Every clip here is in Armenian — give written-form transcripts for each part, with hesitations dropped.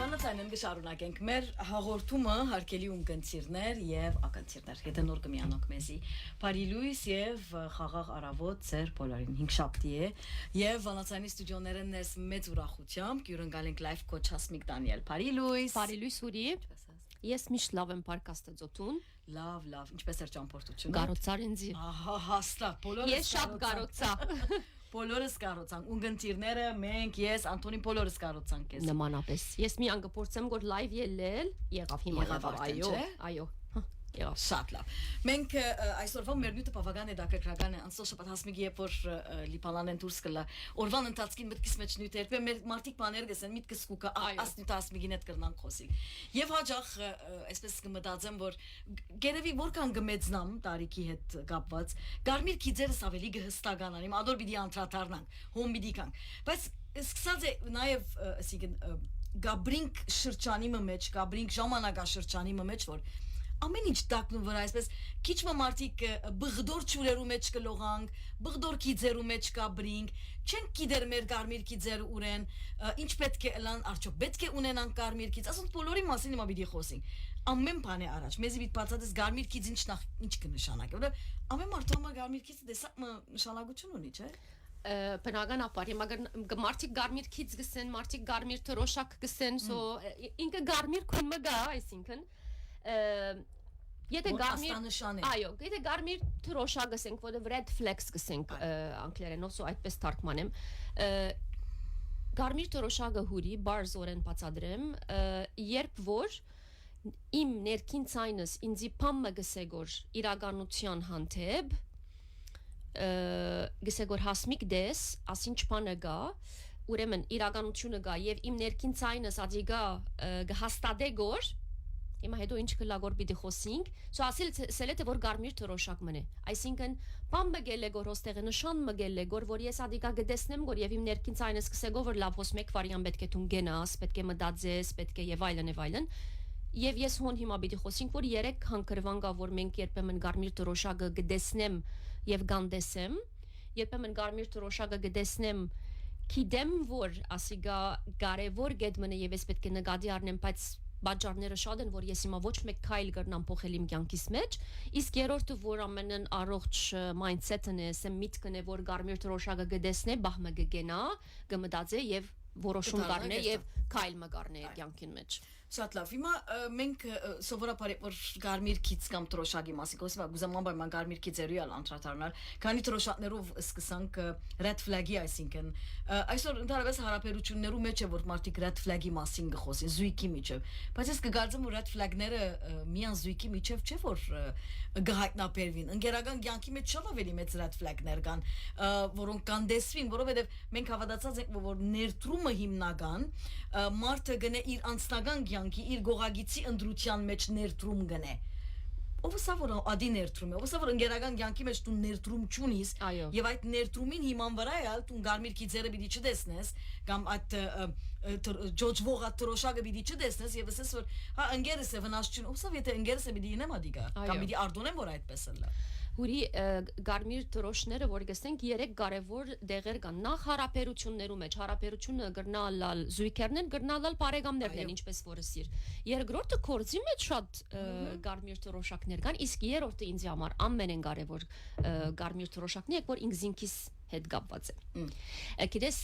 Վանացանեն գշարունակենք մեր հաղորդումը հարկելի ունկնդիրներ եւ ակնթիրներ հետը նոր կմիանոք մեզի բարի լույս եւ խաղաղ առավոտ ծեր բոլորին 5 շաբթի է եւ Վանացանի ստուդիոները ներս մեծ ուրախությամբ կյուրընկալ ենք լայվ կոչ Հասմիկ Դանիել բարի լույս ուրի ես միշտ լավ եմ պարկաստծոտուն լավ ինչպես էր ճամփորդությունը գարոցար ինձի ահա հաստատ բոլորը ես շատ գարոցա բոլորս կարոցանք ունգընտիրները մենք ես Անտոնին բոլորս կարոցանք ես նմանապես ես մի անգպորցեմ որ լայվ ելել եղավ հիմա այո շատ լավ մենք այսօրվա մեր նյութը բավական է դակրական է անցյալ շաբաթ Հասմիկի երբ որ լիփալանեն դուրս կլա օրվան ընթացքին մտքիս մեջ նյութ էր մեր մարտիկ բաներ գսեն միտքս կուկա ասնյութ Հասմիկին հետ կրնան խոսի եւ հաջող այսպես կմտածեմ որ գերեւի որքան գմեծնամ տարիքի հետ կապված գարմիր քիձերս ավելի գհստականան իմ ադոր պիտի անդրադառնանք հոմ պիտի կանք բայց սկսած է նաեւ ասիկն գաբրինք շրջանի մեջ գաբրինք ժամանակաշրջանի մեջ որ ամեն ինչ դակնում վրա այսպես քիչ մարդիկ բղդոր ճուրերու մեջ կլողանք բղդոր քիձերու մեջ կաբրինք չեն գիտեր մեր գարմիր քիձեր ուրեն ինչ պետք է լան արդյոք պետք է ունենան գարմիր քիձ ասոնց բոլորի մասին հիմա պիտի խոսենք ամեն բան է առաջ մեզի պիտի բացածես գարմիր քիձ ինչ կնշանակի որը ամեն մարդու համար գարմիր քիձը դեսակ նշանակություն ունի չէ բնականաբար հիմա մարդիկ գարմիր քիձ գսեն մարդիկ գարմիր թրոշակ գսեն սո ինքը գարմիր քունը գա այսինքն Եթե գարմիր թրոշա գսենք, որը red flags գսենք անգլերենով, սո այդպես թարգմանեմ գարմիր թրոշակը հուրի բարձորեն բացադրեմ երբ որ իմ ներքին ցայնս ինձի փամը գսեգոր իրականության հանդեպ գսեգոր հասմիկ դես ասինչ բանը գա ուրեմն իրականությունը գա եւ իմ ներքին ցայնս ադիգա գհաստադեգոր Հիմա հետո ինչ կլագոր պիտի խոսենք, սո ասել սելեթե որ գարմիր թրոշակ մնե, այսինքն բան մգել է գոր ոստեղը նշան մգել է գոր որ ես ադիկա գտեսնեմ գոր եւ իմ ներքին ցայնս սկսեգով որ լավ հոս մեկ վարիան պետք է դու գենաս, պետք է մտածես, պետք է եւ այլն եւ ես հոն հիմա պիտի խոսենք որ 3 հանգրվան գա որ մենք երբեմն գարմիր թրոշակը գտեսնեմ եւ գանդեսեմ, երբեմն գարմիր թրոշակը գտեսնեմ գիտեմ որ ասիգա կարևոր գեդմնը եւ ես պետք է նկատի առնեմ բայց բաժարները շատ են որ ես հիմա ոչ մեկ քայլ կրնամ փոխել իմ կյանքիս մեջ իսկ երրորդը որ ամենն առողջ mindset-ն է սեմ միտքն է որ գարմիր թրոշակը գտեսնե բահմը գգենա գմտածե եւ որոշում կառնե եւ քայլ մկառնե կյանքին մեջ շատ լավ հիմա մենք սովորաբար որ գարմիր քիծ կամ թրոշակի մասին խոսում ենք գուզաման բայ ման գարմիր քիծերու ալ անդրադառնալ քանի թրոշակներով սկսանք red flag-ի այսինքն այսօր ընդհանրապես հարաբերություններու մեջ է որ մարդիկ red flag-ի մասին գխոսեն զույգի միջև բայց ես կգարձեմ որ red flag-ները միան զույգի միջև չէ որ գահիտնաբերվին ընկերական կյանքի մեջ շատ ավելի մեծ red flag-ներ կան որոնք կանդեսվին որովհետեւ մենք հավատացած ենք որ ներդրումը հիմնական մարդը գնե իր անձնական իր գողագիցի ընդրության մեջ ներդրում գնե ով սա որ ադի ներդրում է ով սա որ ընկերական կյանքի մեջ դու ներդրում չունիս եւ այդ ներդրումին հիման վրա է դու գարմիր քիձերը պիտի չտեսնես կամ այդ ջոջվողա թրոշակը պիտի չտեսնես եւ ասես որ հա ընկերս է վնաս չուն ով սա եթե ընկերս է պիտի ինեմ ադիգա կամ պիտի արդոնեմ որ այդպես է լա Հուրի գարմիր թրոշները որ գսենք 3 կարևոր դեղեր կան նախ հարաբերություններու մեջ հարաբերությունը գրնալալ զույգերն են գրնալալ բարեկամներն են ինչպես որս իր երկրորդը կորձի մեջ շատ գարմիր թրոշակներ կան իսկ երրորդը ինձ համար ամենեն կարևոր գարմիր թրոշակն է որ ինքզինքիս հետ կապված է գիտես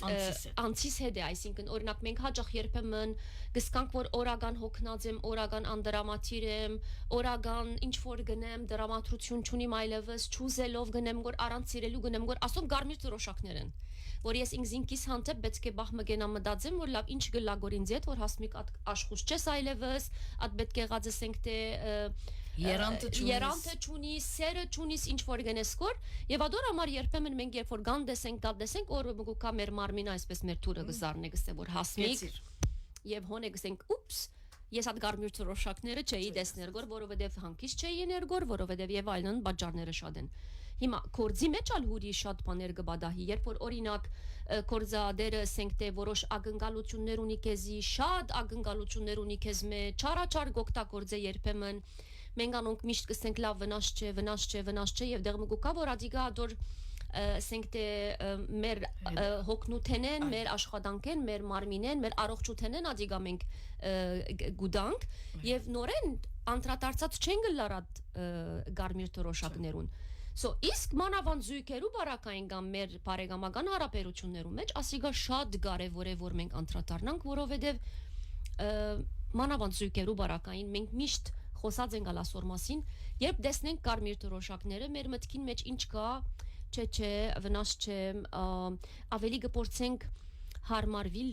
անցիս հետ է այսինքն օրինակ մենք հաճախ երբեմն գսկանք որ օրական հոգնած եմ օրական անդրամատիր եմ օրական ինչ որ գնեմ դրամատրություն չունիմ այլևս չուզելով գնեմ որ առանց սիրելու գնեմ որ ասում գարմիր թրոշակներ են որ ես ինքզինքիս հանդեպ պետք է բախ մգենամ մտածեմ որ լավ ինչ գլագոր ինձ հետ որ հասմիկ աշխուժ չես այլևս at պետք է ղածենք թե երանտը չունի սերը չունիս ինչ որ գնես կոր եւ ադոր համար երբեմն մենք երբ որ գանդեսենք դատեսենք որ մգուկա մեր մարմինը այսպես մեր թուրը գզարնե գսե որ հասմիկ եւ հոն է գսենք ուպս ես այդ գարմիր թրոշակները չէի դեսներ գոր որովհետեւ հանկից չէի էներգոր որովհետեւ եւ այլն բաժարները շատ են հիմա կորձի մեջ ալ հուրի շատ բաներ կբադահի երբ որ օրինակ կորձադերը ասենք թե որոշ ակնկալություններ ունի քեզի շատ ակնկալություններ ունի քեզ մեջ չարաչար գոկտակորձե երբեմն մենք անոնք միշտ կսենք լավ վնաս չէ եւ դեղ մգուկա որ ադիգա ադոր ասենք թե մեր հոգնութենեն, մեր աշխատանքեն, մեր մարմինեն, մեր առողջութենեն ադիգա մենք գուդանք եւ նորեն անդրադարձած չեն գլարած գարմիր թրոշակներուն So իսկ մանավանդ զույգերու բարակային կամ մեր բարեկամական հարաբերություններու մեջ ասիգա շատ կարևոր է որ մենք անդրադառնանք որովհետեւ մանավանդ զույգերու բարակային մենք միշտ խոսած ենք ալասոր մասին երբ տեսնենք կարմիր թրոշակները մեր մտքին մեջ ինչ կա չէ վնաս չէ ավելի կփորձենք հարմարվել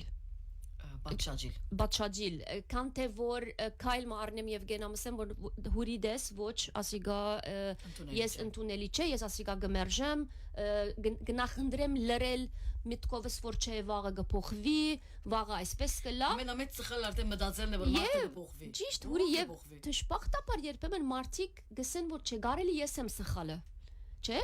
Բաչաջիլ քան թե որ քայլ մարնեմ եւ գենամ ասեմ որ հուրիդես ոչ ասիգա ես ընդունելի չէ ես ասիգա գմերժեմ գնախնդրեմ լրել միտքովս որ չէ վաղը կփոխվի վաղը այսպես կլա ամենամեծ սխալ արդեն մտածելն է որ մարդը կփոխվի ճիշտ հուրի եւ դժբախտաբար երբեմն մարդիկ գսեն որ չէ գարելի ես եմ սխալը չէ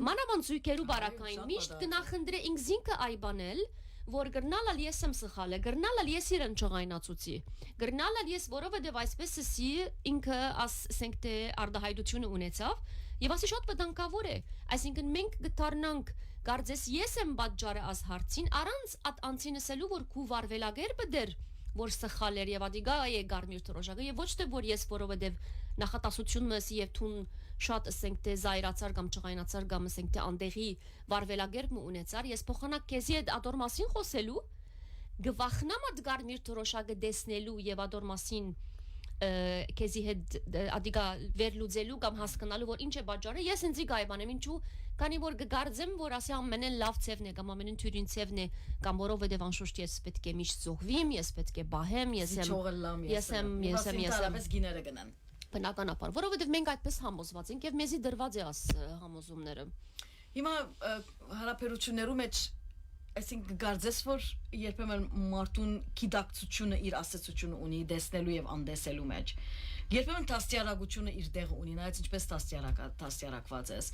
մանավանդ զույգերու բարակային միշտ գնախնդրե ինքզինքը այբանել որ գրնալալ ես եմ սխալը գրնալալ ես իրեն չղայնացուցի գրնալալ ես որովհետև այսպես էսի ինքը ասենք թե արդահայտությունը ունեցավ եւ ասի շատ վտանգավոր է այսինքն մենք գտարնանք կարծես ես եմ պատճառը աս հարցին առանց անցին ասելու որ քու վարվելագերբը դեր որ սխալ էր եւ ադիգա է գարմիր թրոշակը եւ ոչ թե որ ես որովհետև նախատասությունը էսի եւ թուն շատ ասենք թե զայրացար կամ չղայնացար կամ ասենք թե անդեղի վարվելագերբ ունեցար ես փոխանակ քեզի այդ ադոր մասին խոսելու գվախնամ այդ գարմիր թրոշակը դեսնելու եւ ադոր մասին քեզի հետ ադիգա վերլուծելու կամ հասկանալու որ ինչ է պատճառը ես ինձի գայբանեմ ինչու քանի որ գգարձեմ որ ասի ամենեն լավ ցևն է կամ ամենեն թյուրին ցևն է կամ որովհետեւ անշուշտ ես պետք է միշտ զոհվիմ ես պետք է բահեմ ես եմ գիները գնան բնականաբար որովհետեւ մենք այդպես համոզված ենք եւ մեզի դրված է աս համոզումները հիմա հարաբերություններու մեջ այսինքն գարձես որ երբեմն մարդուն գիտակցությունը իր ասացությունը ունի դեսնելու եւ անդեսելու մեջ երբեմն տաստիարակությունը իր տեղը ունի նայած ինչպես տաստիարակված ես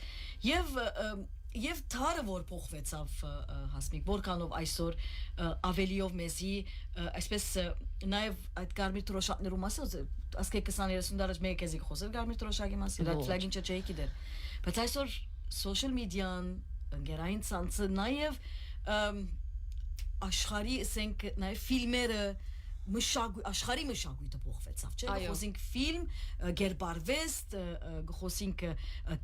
եւ թարը որ փոխվեցավ հասմիկ որքանով այսօր ավելիով մեզի այսպես նաեւ այդ գարմիր թրոշակներու մասին ասկե 20-30 տարի մեկ էզի խոսել գարմիր թրոշակի մասին այդ ֆլագին չէի գիտեր բայց այսօր social media-ն ընկերային ցանցը նաեւ աշխարհի ասենք նաեւ ֆիլմերը աշխարհի մշակույթը փոխվեցավ չէ խոսենք ֆիլմ գերբարվեստ խոսենք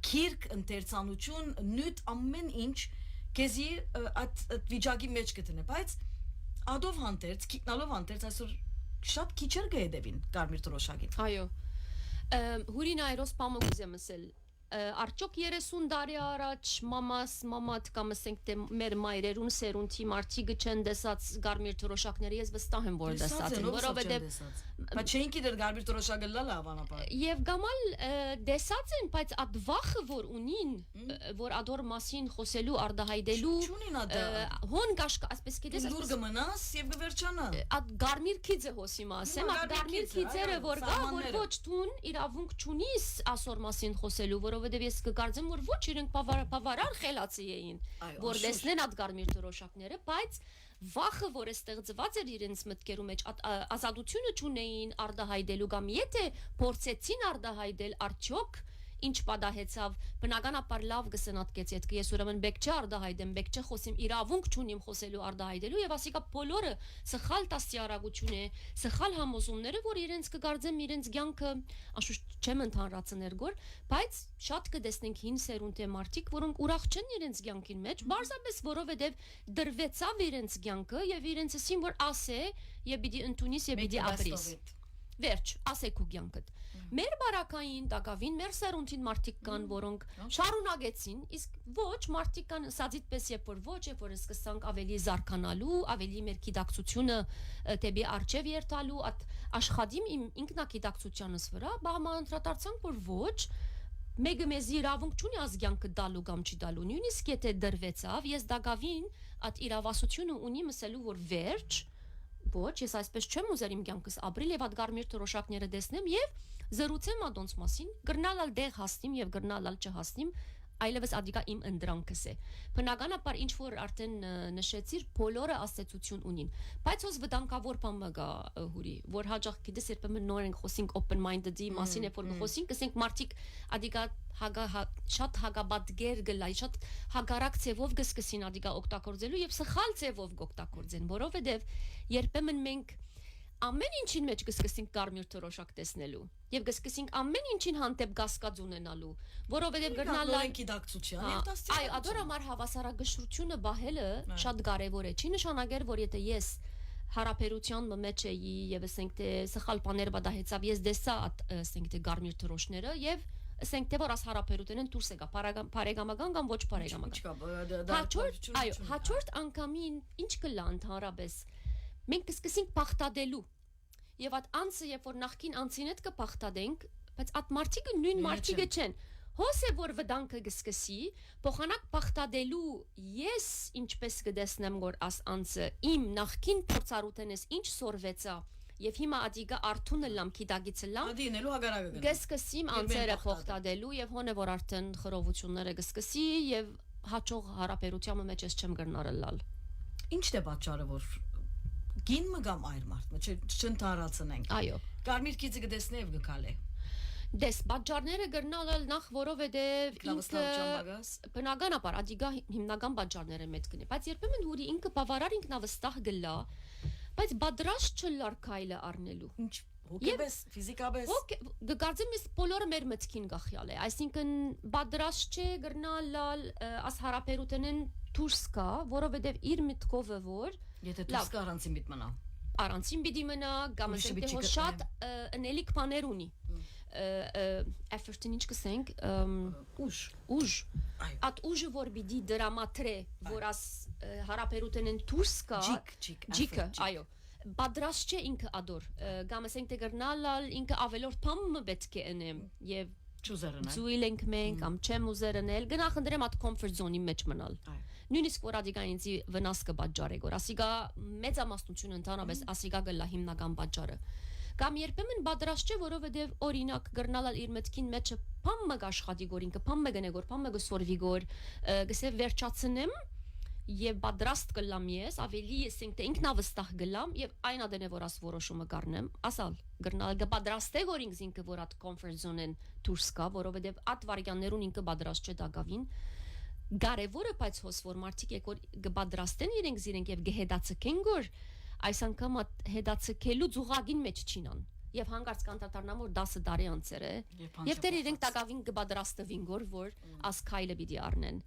քիրք ընթերցանություն նույն ամեն ինչ քեզի այդ վիճակի մեջ կտնե բայց ադով հանդերձ գիտնալով հանդերձ այսօր շատ քիչ էր գեդևին կարմիր թրոշակին այո հուրին այրոս պամը գուզեմ ասել Արդյոք 30 տարի առաջ մամատ կամ ասենք թե մեր մայրերուն սերունդի մարդիկ չեն դեսած գարմիր թրոշակները ես վստահ եմ որ դեսած են որովհետև բայց չէին գիտեր գարմիր թրոշակը լալա հավանաբար եւ գամալ դեսած են բայց այդ վախը որ ունին որ ադոր մասին խոսելու արդահայտելու հոն գաշկ ասպես գիտես դուր կմնաս եւ կվերջանա այդ գարմիր քիծը հոսիմա ասեմ այդ գարմիր քիծերը որ գա որ ոչ տուն իրավունք չունիս ասոր մասին խոսելու որովհետև ես կկարծեմ որ ոչ իրենք բավարար խելացի էին որ տեսնեն այդ գարմիր թրոշակները բայց վախը որ է ստեղծված էր իրենց մտքերու մեջ ազատությունը չունեին արդահայտելու կամ եթե փորձեցին արդահայտել արդյոք ինչ պատահեցավ բնականաբար լավ գսնատկեց եթե ես ուրեմն բեք չէ արդահայտեմ բեք չէ խոսիմ իրավունք չունիմ խոսելու արդահայտելու եւ ասիկա բոլորը սխալ տաստիարակություն է սխալ համոզումները որ իրենց կգարձեմ իրենց ցանկը անշուշտ չեմ ընդհանրացնել գոր բայց շատ կտեսնենք հին սերունդե մարդիկ որոնք ուրախ չեն իրենց ցանկին մեջ բարձրապես որովհետեւ դրվեցավ իրենց ցանկը եւ իրենց ասին որ ասե եւ պիտի ընդունիս եւ պիտի ապրիս վերջ ասեք ու ցանկդ մեր բարակային տակավին մեր սերունդին մարդիկ կան որոնք շարունակեցին իսկ ոչ մարդիկ կան սածիտպես երբ որ սկսանք ավելի զարգանալու ավելի մեր գիտակցությունը դեպի արժև երթալու աշխատիմ իմ ինքնագիտակցությանս վրա բաղ անդրադարձանք որ ոչ մեկը մեզ իրավունք չունի ազգյանքը դալու կամ չի դալու նույնիսկ եթե դրվեցավ ես դակավին այդ իրավասությունը ունի մսելու որ վերջ ոչ ես այսպես չեմ ուզեր իմ կյանքս ապրել եւ այդ գարմիր թրոշակները տեսնեմ եւ զրուցեմ ադոնց մասին գրնալալ դեղ հասնիմ եւ գրնալալ չհասնիմ այլևս ադիգա իմ ընդրանքս է բնականաբար ինչ որ արդեն նշեցիր բոլորը աստեցություն ունին բայց ոս վտանգավոր բան կա հուրի որ հաջող գիտես երբեմն նոր ենք խոսենք open minded-ի մասին է որ խոսենք ասենք մարդիկ ադիգա շատ հագաբատգեր գլայ շատ հագարակ ձևով գսկսին ադիգա օգտագործելու եւ սխալ ձևով օգտագործեն որովհետեւ երբեմն մենք ամեն ինչին մեջ գսկսենք կարմիր թորոշակ տեսնելու եւ գսկսենք ամեն ինչին հանդեպ գասկած ունենալու որովհետեւ գրնալ այ ադորամար հավասարակշռությունը բահելը շատ կարեւոր է չի նշանակեր որ եթե ես հարաբերության մեջ էի եւ ասենք թե սխալ բաներ բադահեցավ ես դեսա ասենք թե կարմիր թորոշները եւ ասենք թե որ աս հարաբերութենեն դուրս եկա բարեկամական կամ ոչ բարեկամական հաջորդ անգամին ինչ կլա ընդհանրապես մենք կսկսենք բախտադելու եւ այդ անձը երբ որ նախքին անձին հետ կբախտադենք բայց այդ մարդիկը նույն մարդիկը չեն հոս է որ վտանգը կսկսի փոխանակ բախտադելու ես ինչպես կդեսնեմ որ աս անձը իմ նախքին փորձառութենես ինչ սորվեցա եւ հիմա ադիգա արթունը լամ քիդագիցը լամ դինելու հագարակը գսկսիմ անձերը փոխտադելու եւ հոնը որ արդեն խռովությունները գսկսի եւ հաջող հարաբերության մեջ ես չեմ գնարելալ ինչն է պատճառը որ գին մգամ այր մարդ չընթարացնենք այո կարմիր քիծը կդեսնեv գկալե դες պատճառները գրնալալ նախ որովհետեւ ինքը բնականաբար ադիգա հիմնական պատճառները մեծ կնի բայց երբեմն հուրի ինքը բավարար ինքնավստահ գլա բայց բադրաշ չլար քայլը առնելու ինչ հոգեբես ֆիզիկաբես գկարծեմ ես բոլորը մեր մտքին գախյալ է այսինքն բադրաշ չէ գրնալալ աս հարաբերութենեն դուրս կա որովհետեւ իր մտքովը որ եթե դուրս կա առանցին պիտի մնա առանցին պիտի մնա կամ ասենք թե շատ ընելիք բաներ ունի effort-ին ինչ կսենք ուժ at ուժը որ պիտի դրամատրե որ աս հարաբերութենեն դուրս կա ջիկը այո բադրաշ չէ ինքը ադոր կամ ասենք թե գրնալալ ինքը ավելորդ բան պետք է ընեմ եւ ճուզերն զույլ ենք մենք կամ չեմ ուզերնել գնախնդրեմ at comfort zone-ի մեջ մնալ նույնիսկ որ ադիգա ինձի վնաս կբաժարե գոր ասիգա մեծամասնությունը ընդհանրապես ասիգա գլա հիմնական բաժարը կամ երբեմն բադրաշ չէ որովհետեւ օրինակ գրնալալ իր մտքին մեջը բան մը աշխատի գոր ինքը բան մը գնե գոր բան մը գսորվի գոր գսե վերջացնեմ եւ բադրաստ կլամ ես ավելի ասենք թե ինքնավստահ գլամ եւ այն ադենե որ աս որոշումը կառնեմ ասալ գրնալ գբադրաստե որ ինքը որ at comfort zone-ն դուրս կա որովհետեւ at վարյաններուն ինքը բադրաստ չէ դակավին կարևորը բայց հոս որ մարդիկ եկոր գբադրաստեն իրենք եւ գհեդացկեն գոր այս անգամ հետացկելու ծուղագին մեջ չինան եւ հանգարց կանտարնամ որ 10 տարի անցեր է եւ դեր իրենք տակավին կբադրաստվին որ ասքայլը պիտի առնեն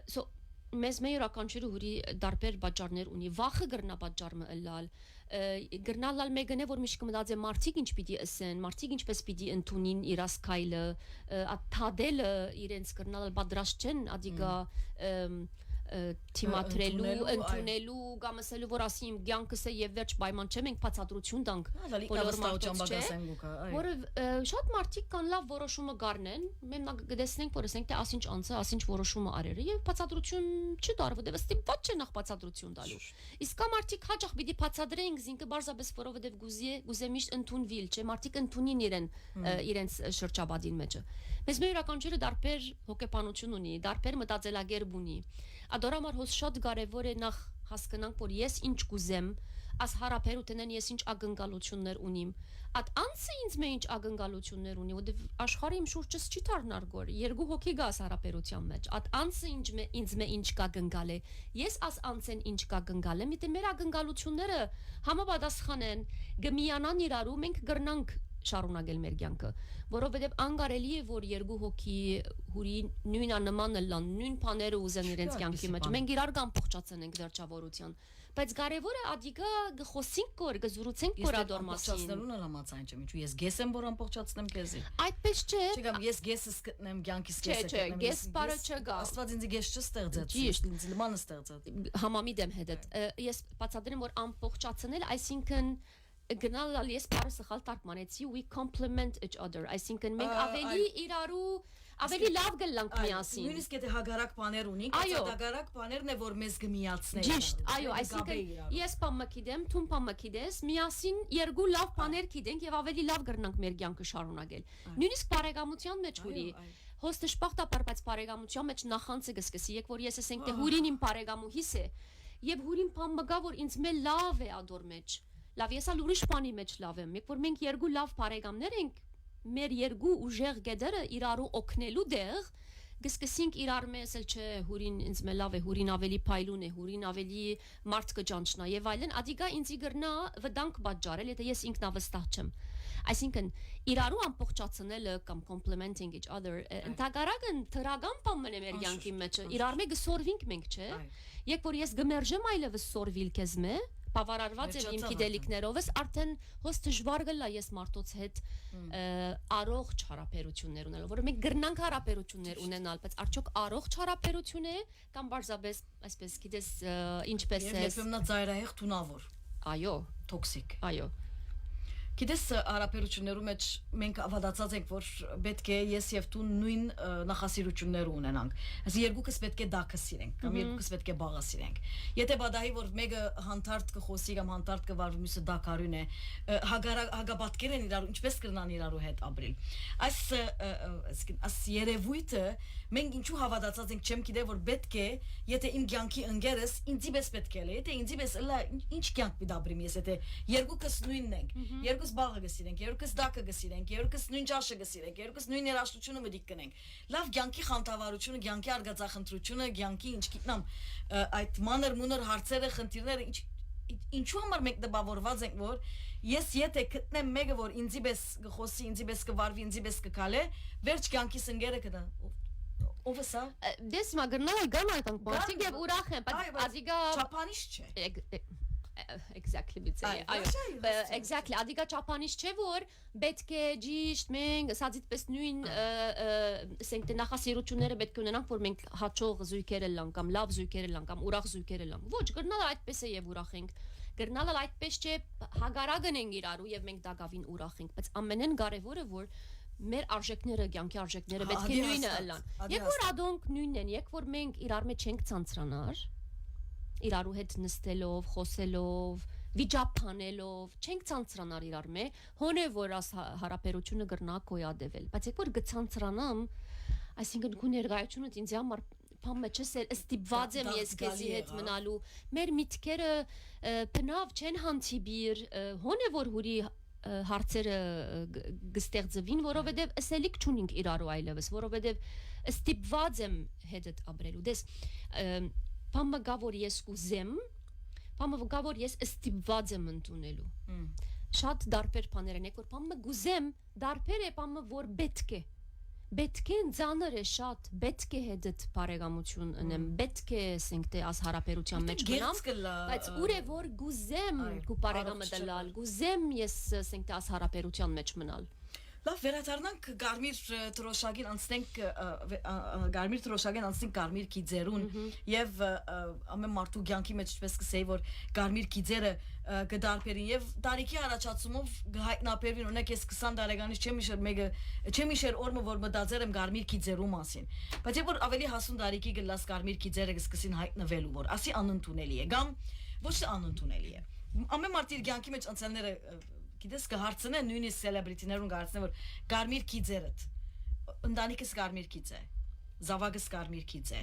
so մեզ մեր ականջերը հուրի դարբեր պատճառներ ունի վախը գրնա պատճառը ըլալ գրնալալ մեգնե որ միշտ կմտածե մարդիկ ինչ պիտի ասեն մարդիկ ինչպես պիտի ընդունին իր ասքայլը աթադելը իրենց գրնալ պատրաստ չեն ադիգա թիմատրելու ընդունելու կամ ասելու որ ասի իմ ցանկս է եւ վերջ պայման չեմ ենք բացատրություն տանք բոլոր մարդիկ որը շատ մարդիկ կան լավ որոշումը գարնեն մենակ գտեսնենք որ ասենք թե ասինչ անձը ասինչ որոշումը արերը եւ բացատրություն չտար որովհետեւ ստիպված չէ նախ բացատրություն տալու իսկ կա մարդիկ հաջող պիտի բացատրեին զինքը բարձրապես որովհետեւ գուզե միշտ ընդունվիլ չէ մարդիկ ընդունին իրենց շրջապատին մեջը մեզ մեր ականջերը դարբեր հոգեբանություն ունի դարբեր մտածելակերպ ունի ադորամար հոս շատ կարևոր է նախ հասկանանք որ ես ինչ կուզեմ աս հարաբերութենեն ես ինչ ակնկալություններ ունիմ at անձը ինձ մե ինչ ակնկալություններ ունի որովհետև աշխարհը իմ շուրջս չի դառնար գոր երկու հոգի գա հարաբերության մեջ at անձը ինձ մե ինչ կակնկալ է ես աս անձեն ինչ կակնկալ եմ դե մեր ակնկալությունները համապատասխանեն գմիանան իրարու մենք գրնանք շարունակել մեր կյանքը որովհետև անկարելի է որ երկու հոգի հուրի նույնանման լան նույն բաները ուզեն իրենց կյանքի մեջ մենք իրար կամփոխացնենք վերջավորության բայց կարևորը ադիգա գխոսինք կոր գզուրուցենք կորադոր մասին ամփոխացնելուն լամացայն չեմ ինչու ես գես եմ որ ամփոխացնեմ քեզի այդպես չէ չգամ ես գեսս գտնեմ կյանքիս գեսը չէ գես բարը չգա աստված ինձ գես չստեղծեց ինձ լման ստեղծեց համամիտ եմ հետ ես բացատրեմ որ ամփոխացնել այսինքն գնալ ես բարը սխալ տարկմանեցի we complement each other այսինքն մենք ավելի իրարու ավելի լավ գլանք միասին։ Նույնիսկ եթե հագարակ բաներ ունենք, հագարակ բաներն է որ մեզ կմիացնեն։ Ճիշտ, այո, այսինքն ես բամը գիտեմ, թուն բամը գիտես, միասին երկու լավ բաներ գիտենք եւ ավելի լավ կրնանք մեր կյանքը շարունակել։ Նույնիսկ բարեկամության մեջ ունի հոստը շփախտապար, բայց բարեկամության մեջ նախանցը կսկսի, եք որ ես ասենք թե հուրին իմ բարեկամուհիս է եւ հուրին բամը գա որ ինձ մե լավ է ադոր մեջ։ Լավ, ես ալ ուրիշ բանի մեջ լավ եմ, եք որ մենք երկու լավ բարեկամներ ենք, մեր երկու ուժեղ գեդերը իրարու օգնելու դեղ գսկսինք իրար մեսել չէ հուրին ինձ մե լավ է, հուրին ավելի փայլուն է, հուրին ավելի մարդ կճանչնա եւ այլն, ադիգա ինձի գրնա վտանգ պատճառել, եթե ես ինքնավստահ չեմ։ Այսինքն իրարու ամբողջացնելը կամ complementing each other ընդհանրական թրագան բանն է մեր յանքի մեջ, իրար մե գսորվինք մենք, չէ։ Եկ որ ես գմերժեմ այլևս սորվիլ քեզ մե բավարարված եմ իմ գիտելիքներովս արդեն հոս դժվար գլա ես մարդոց հետ առողջ հարաբերություններ ունենալ, որը մենք գրնանք հարաբերություններ ունենալ, բայց արդյոք առողջ հարաբերություն է կամ բարձրապես այսպես գիտես ինչպես է։ Երբեմն նա ծայրահեղ թունավոր։ Այո, տոքսիկ։ Այո։ Գիտես հարաբերություններում մեջ մենք ավադացած ենք որ պետք է ես եւ դու նույն նախասիրություններ ունենանք։ Այսինքն երկուքս պետք է դակը սիրենք կամ երկուքս պետք է բաղը սիրենք։ Եթե բադահի որ մեկը հանդարտ կխոսի կամ հանդարտ կվարվի մյուսը դակարուն է, հագաբատկեր են իրար ինչպես կրնան իրարու հետ ապրել։ Այս երևույթը մենք ինչու հավատացած ենք չեմ գիտե որ պետք է եթե իմ կյանքի ընկերս ինձի պես պետք է լե եթե ինձի պես ինչ կյանք պիտի ես եթե երկուքս նույնն ենք երկուս բաղը գսիրենք երկուս դակը գսիրենք երկուս նույն ճաշը գսիրենք երկուս նույն երաժշտությունը մտիկ կնենք լավ կյանքի խանդավառությունը կյանքի արգածախնդրությունը կյանքի ինչ գիտնամ այդ մանր մունր հարցերը խնդիրները ինչու համար մենք դպավորված ենք որ ես եթե գտնեմ մեկը որ ինձի պես գխոսի ինձի պես կվարվի ինձի պես կկալե վերջ կյանքիս ընկերը կդա ով է սա դες մագրնալ գան այդ անպարտիկ եւ ուրախ եմ բայց ադիգա ճապանիշ չէ exactly բիցե այո exactly ադիգա ճապանիշ չէ որ պետք է ճիշտ մենք ասածից պես նույն ասենք թե նախասիրությունները պետք է ունենանք որ մենք հաճող զույգեր լան կամ լավ զույգեր լան կամ ուրախ զույգեր լան ոչ գրնալ այդպես է եւ ուրախ ենք գրնալը այդպես չէ հագարակն են իրարու եւ մենք դակավին ուրախ ենք բայց ամենեն կարեւորը որ մեր արժեքները, կյանքի արժեքները պետք է նույնը լան։ Եկ որ ադոնք նույնն են, եկ որ մենք իրար մեջ չենք ցանցրանար, իրարու հետ նստելով, խոսելով, վիճապանելով, չենք ցանցրանար իրար մե, հոնե որ աս հարաբերությունը գրնա կոյադեվել։ Բայց եկ որ գցանցրանամ, այսինքն քու ներկայությունը ինձ համար փամը չես ստիպված եմ ես քեզի հետ մնալու։ Մեր միտքերը բնավ չեն հանդիպիր, հոնե որ հուրի հարցերը գստեղծվին, որովհետև ասելիք չունենք իրարու այլևս, որովհետև ստիպված եմ հետդ ապրելու։ Դες բամը գա որ ես կուզեմ, բամը գա որ ես ստիպված եմ ընդունելու։ Շատ դարբեր բաներ են, որ բամը գուզեմ, դարբեր է բամը որ պետք է։ Պետք է ծանր է շատ, պետք է հետդ բարեկամություն ունեմ, պետք է ասենք թե աս հարաբերության մեջ մնամ, բայց ուր է որ գուզեմ գու բարեկամը դլալ, գուզեմ ես ասենք թե աս հարաբերության մեջ մնալ։ Լավ վերադառնանք Գարմիր Թրոշագին անցնենք Գարմիր Թրոշագին անցնենք Գարմիր Կիձերուն եւ ամեն մարդու կյանքի մեջ ինչպես կսեի որ Գարմիր Կիձերը գդարբերին եւ տարիքի առաջացումով գհայտնաբերվին ունեք ես 20 տարեկանից չեմ իշեր օրը որ մտածել եմ Գարմիր Կիձերու մասին բայց երբ որ ավելի հասուն տարիքի գլաս Գարմիր Կիձերը կսկսին հայտնվելու որ ասի անընդունելի է կամ ոչ թե անընդունելի է ամեն մարդի կյանքի մեջ անցյալները գիտես կհարցնեն նույնիսկ սելեբրիտիներուն կհարցնեն որ Գարմիր Կիձերդ ընտանիքս Գարմիր Կիձ է զավակս Գարմիր Կիձ է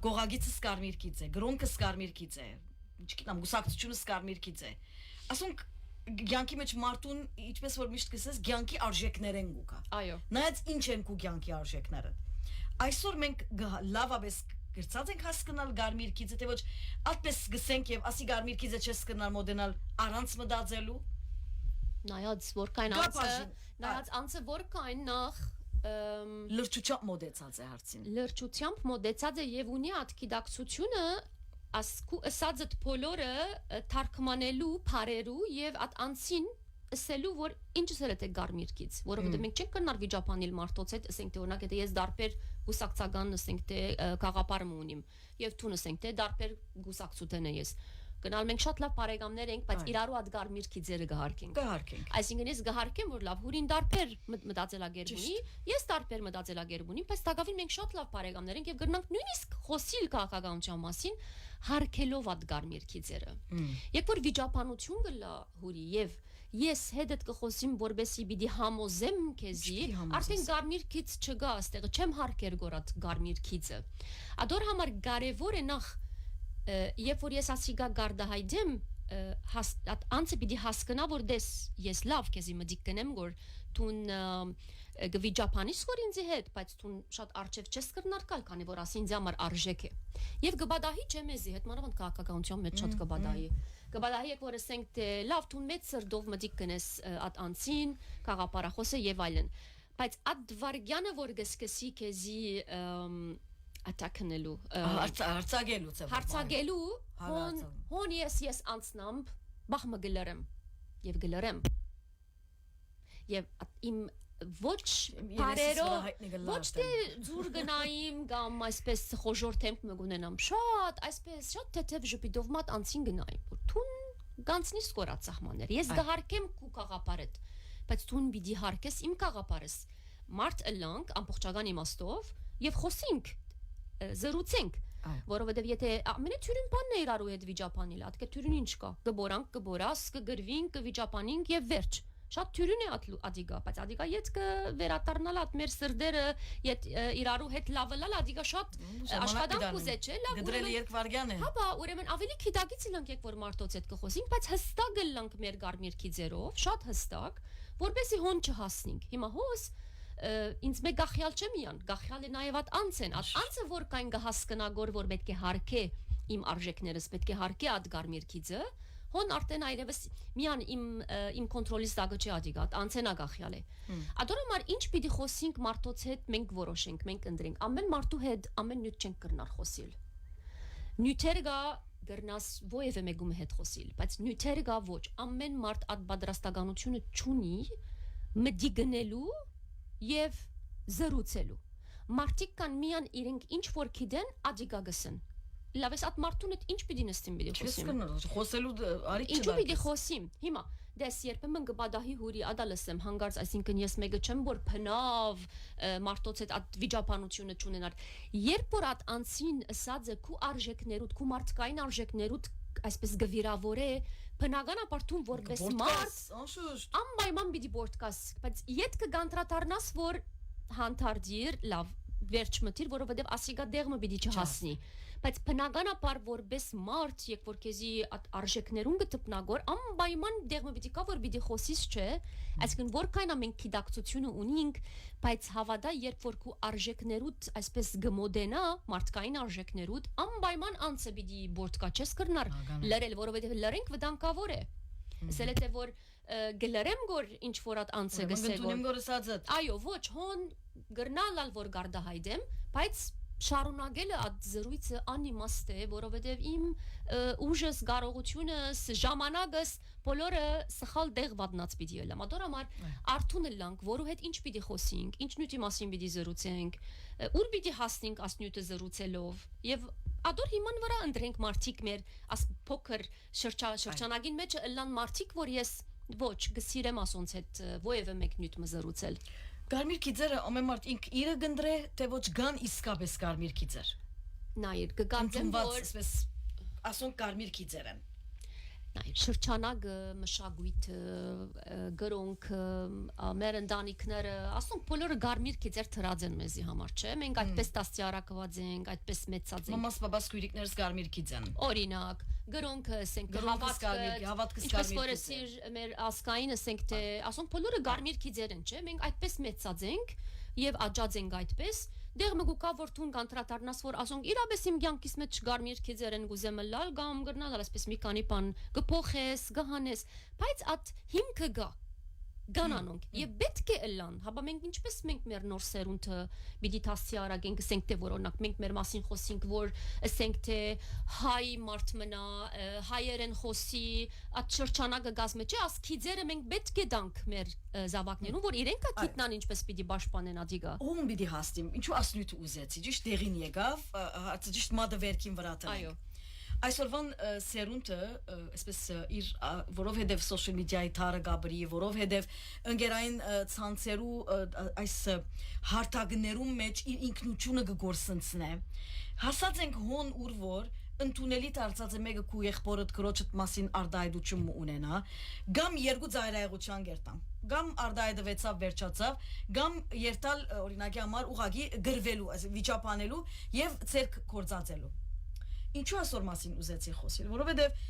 գողագիցս Գարմիր Կիձ է գրոնքս Գարմիր Կիձ է չգիտեմ գուսակցությունս Գարմիր Կիձ է ասոնք կյանքի մեջ մարդուն ինչպես որ միշտ կսես կյանքի արժեքներ են գուկա այո նայած ինչ են քու կյանքի արժեքները այսօր մենք լավաբես գրծած ենք հասկանալ Գարմիր Կիձը թե ոչ այդպես գսենք եւ ասի Գարմիր Կիձը չես կնալ մոդենալ առանց մտածելու նայած որքան անցը որքան նախ լրջությամբ մոդեցած է հարցին լրջությամբ մոդեցած է եւ ունի այդ գիտակցությունը ասկու ասածդ բոլորը թարգմանելու բարերու եւ այդ անցին ասելու որ ինչ սեր է Գարմիր Կիձ որովհետեւ մենք չենք կնար վիճապանել մարդոց հետ ասենք թե օրինակ եթե ես դարբեր գուսակցական ասենք թե գաղապարը ունիմ եւ դու ասենք թե դարբեր գուսակցութեն ես Գնալ մենք շատ լավ բարեկամներ ենք, բայց իրարու այդ գարմիր քիծերը գահարկենք։ Այսինքն ես գահարկեմ, որ լավ հուրին դարբեր մտածելակերպ ունի, ես դարբեր մտածելակերպ ունիմ, բայց տակավին մենք շատ լավ բարեկամներ ենք եւ գրնանք նույնիսկ խոսիլ քաղաքականության մասին հարկելով այդ գարմիր քիծերը։ Երբ որ վիճապանություն գլա հուրի եւ ես հետդ կխոսիմ որբեսի պիտի համոզեմ քեզի, արդեն գարմիր քիծ չգա, այստեղ չեմ հարկեր գորած գարմիր քիծը։ Ադոր համար կարևոր է նախ երբ որ ես ասիգա գարդահայդեմ անցը պիտի հասկանա որ դες ես լավ քեզի մդիկ կնեմ որ տուն գվիճապանիս որ ինձ հետ բայց տուն շատ արժև չես կրնարկալ քանի որ ասի ինձ համար արժեք է եւ գբադահի չեմ էզի հետ մանավանդ քաղաքականության մեջ շատ գբադահի եք որ ասենք թե լավ տուն մեծ սրդով մդիկ կնես at անցին քաղաքապարախոսը եւ այլն բայց at վարգյանը որ գսկսի քեզի ատակնելու հարցագելու հոն ես անցնամբ բախմը գլարեմ եւ գլարեմ եւ իմ ոչ բարերով ոչ թե ձուր գնայիմ կամ այսպես խոժորթեմ մգունենամ շատ այսպես շատ թեթև ժպիտով մատ անցին գնայիմ որ թուն գանցնի սկորած սահմաններ ես գահարկեմ քու կաղապարդ բայց թուն պիտի հարկես իմ կաղապարս մարդ ըլանք ամբողջական իմաստով եւ խոսենք զրուցենք որովհետեւ եթե ամենը թյուրին բանն է իրարու հետ վիճապանել ատկե թյուրին ինչ կա գբորանք գբորաս կգրվին կվիճապանենք եւ վերջ շատ թյուրին է ադիգա բայց ադիգա յետ կվերադառնալ at մեր սրդերը յետ իրարու հետ լավը լալ ադիգա շատ աշխատանք ուզե չէ լավ գդրել երկվարգյան է հապա ուրեմն ավելի քիդագից իլանք եք որ մարդոց հետ կխոսենք բայց հստակ գլանք մեր գարմիր քիծերով շատ հստակ որպեսի հոն չհասնենք հիմա հոս ինձ մեկ գախյալ չեմ իան գախյալ է նաև at անցեն անցը որ կային կհասկնա գոր որ պետք է հարկե իմ արժեքներս պետք է հարկե at գարմիր քիծը հոն արդեն այրևս միան իմ կոնտրոլից դագը չի ադիգա անցենա գախյալ է ադորոմար ինչ պիտի խոսենք մարդոց հետ մենք որոշենք մենք ընտրենք ամեն մարդու հետ ամեն նյութ չենք կրնար խոսիլ նյութեր գա գրնաս ովևէ մեկում հետ խոսիլ բայց նյութեր գա ոչ ամեն մարդ at պատրաստականությունը չունի մդի գնելու եւ զրուցելու մարդիկ կան միան իրենք ինչ որ գիտեն ադիգա գսեն լավ էս at մարդուն հետ ինչ պիտի նստին պիտի խոսիմ խոսելու արի ինչու պիտի խոսիմ հիմա դες երբեմն գբադահի հուրի ադալսեմ հանգարց այսինքն ես մեկը չեմ որ փնավ մարդոց հետ at վիճապանությունը չունենար երբ որ at անցին ասածը քու արժեքներուդ քու մարդկային արժեքներուդ այսպես գվիրավորե բնականաբար դու որպես մարդ անպայման պիտի բորտկաս բայց յետ կգանտրատարնաս որ հանդարտիր լավ վերջ մտիր որովհետև ասիգա դեղը պիտի չհասնի բայց բնականաբար որպես մարդ եք որ քեզի արժեքներուն գտնագոր անպայման դեղը պիտի կա որ պիտի խոսիս չէ այսինքն որքան ամենք քիդակցությունը ունենք բայց հավատա երբ որ քու արժեքներուդ այսպես գմոդենա մարդկային արժեքներուդ անպայման անցը պիտի բորտկա չես կրնար լրել որովհետև լրենք վտանգավոր է ասել է որ գլարեմ գոր ինչ որ at անցը գսե այո ոչ հոն գրնալալ որ գարդահայդեմ բայց շարունակելը at զրույցը անիմաստ է որովհետև իմ ուժս կարողությունս ժամանակս բոլորը սխալ դեղ վատնած պիտի ելամ ադորամար արթուն լանք որու հետ ինչ պիտի խոսենք ինչ նյութի մասին պիտի զրուցենք ուր պիտի հասնենք աս նյութը զրուցելով եւ ադոր հիման վրա ընտրենք մարդիկ մեր աս փոքր շրջանագին մեջ լան մարդիկ որ ես ոչ գսիրեմ ասոնց հետ ովևէ մեկ նյութ մզրուցել Գարմիր քիծերը ամեն մարդ ինք իրը գնդրե թե ոչ գան իսկապես գարմիր քիծեր նայր կգանձեմ որ ասոնք գարմիր քիծեր են նայր շրջանագը մշակույթը գրոնք մեր ընտանիքները ասոնք բոլորը գարմիր քիծեր թրած են մեզի համար չէ մենք այդպես դաստիարակված ենք այդպես մեծած ենք մամաս բաբաս քույրիկներս գարմիր քիծ են օրինակ գրոնքը ասենք հավատքը ինչպես մեր ասկային ասենք թե ասոնք բոլորը գարմիր քիծեր են չէ մենք այդպես մեծած ենք եւ աճած ենք այդպես դեղ մգուկա որ թուն կանտրատարնաս որ ասոնք իրապես իմ կյանքից մեջ գարմիր քիծեր են գուզեմ լալ կամ գրնալ այսպես մի քանի բան գփոխես գահանես բայց at հիմքը գա գանանոնք եւ պետք է ըլան հաբա մենք ինչպես մենք մեր նոր սերունդը պիտի դասի արագենք ասենք թե որ օրինակ մենք մեր մասին խոսենք որ ասենք թե հայ մարդ մնա հայերեն խոսի at շրջանակը գազմե չէ աս քիծերը մենք պետք է դանք մեր զավակներուն որ իրենք գիտնան ինչպես պիտի պաշտպանեն ադիգա ում պիտի հասնիմ ինչու ասնույթ ուզեցի ճիշտ դեղին եկավ ճիշտ մադը վերքին վրա տանք այո Այսօրվան սերունդը, այսպես իր որովհետև social media-ի թարը գաբրի, որովհետև ընկերային ցանցերու այս հարթակներում մեջ իր ինքնությունը կգործընծնե։ Հասած ենք հոն ուր որ ընդունելի դարձած է մեկը քու եղբորդ քրոջդ մասին արդայդություն ունենա, գամ երկու ծայրահեղության գերտամ, գամ արդայդվեցավ վերջացավ, գամ երթալ օրինակի համար ուղագի գրվելու, վիճապանելու եւ ցերկ կործածելու։ Ինչու այսօր մասին ուզեցի խոսել, որովհետև